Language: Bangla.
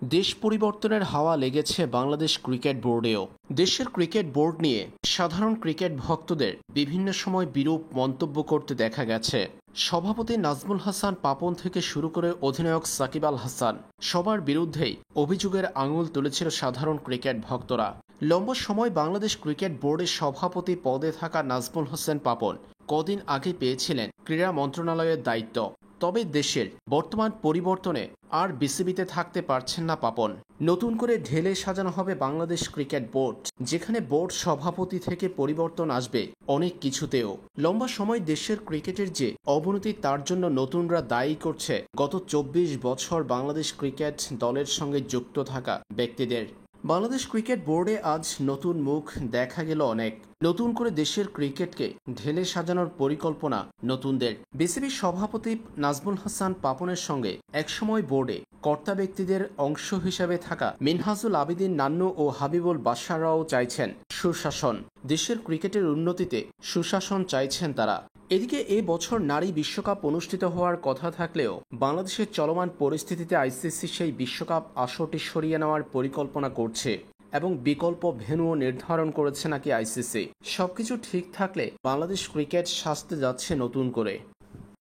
দেশ পরিবর্তনের হাওয়া লেগেছে বাংলাদেশ ক্রিকেট বোর্ডেও। দেশের ক্রিকেট বোর্ড নিয়ে সাধারণ ক্রিকেট ভক্তদের বিভিন্ন সময় বিরূপ মন্তব্য করতে দেখা গেছে। সভাপতি নাজমুল হাসান পাপন থেকে শুরু করে অধিনায়ক সাকিব আল হাসান সবার বিরুদ্ধেই অভিযোগের আঙুল তুলেছিল সাধারণ ক্রিকেট ভক্তরা। লম্বা সময় বাংলাদেশ ক্রিকেট বোর্ডের সভাপতি পদে থাকা নাজমুল হোসেন পাপন কদিন আগে পেয়েছিলেন ক্রীড়া মন্ত্রণালয়ের দায়িত্ব। তবে দেশের বর্তমান পরিবর্তনে আর বিসিবিতে থাকতে পারছেন না পাপন। নতুন করে ঢেলে সাজানো হবে বাংলাদেশ ক্রিকেট বোর্ড, যেখানে বোর্ড সভাপতি থেকে পরিবর্তন আসবে অনেক কিছুতেও। লম্বা সময় দেশের ক্রিকেটের যে অবনতি তার জন্য নতুনরা দায়ী করছে গত ২৪ বছর বাংলাদেশ ক্রিকেট দলের সঙ্গে যুক্ত থাকা ব্যক্তিদের। বাংলাদেশ ক্রিকেট বোর্ডে আজ নতুন মুখ দেখা গেল অনেক। নতুন করে দেশের ক্রিকেটকে ঢেলে সাজানোর পরিকল্পনা নতুনদের। বিসিবির সভাপতি নাজমুল হাসান পাপনের সঙ্গে একসময় বোর্ডে কর্তা ব্যক্তিদের অংশ হিসেবে থাকা মিনহাজুল আবেদিন নান্নু ও হাবিবুল বাশাররাও চাইছেন সুশাসন। দেশের ক্রিকেটের উন্নতিতে সুশাসন চাইছেন তারা। এদিকে এ বছর নারী বিশ্বকাপ অনুষ্ঠিত হওয়ার কথা থাকলেও বাংলাদেশের চলমান পরিস্থিতিতে আইসিসি সেই বিশ্বকাপ আসরটি সরিয়ে নেওয়ার পরিকল্পনা করছে এবং বিকল্প ভেন্যুও নির্ধারণ করেছে নাকি আইসিসি। সবকিছু ঠিক থাকলে বাংলাদেশ ক্রিকেট সাজতে যাচ্ছে নতুন করে।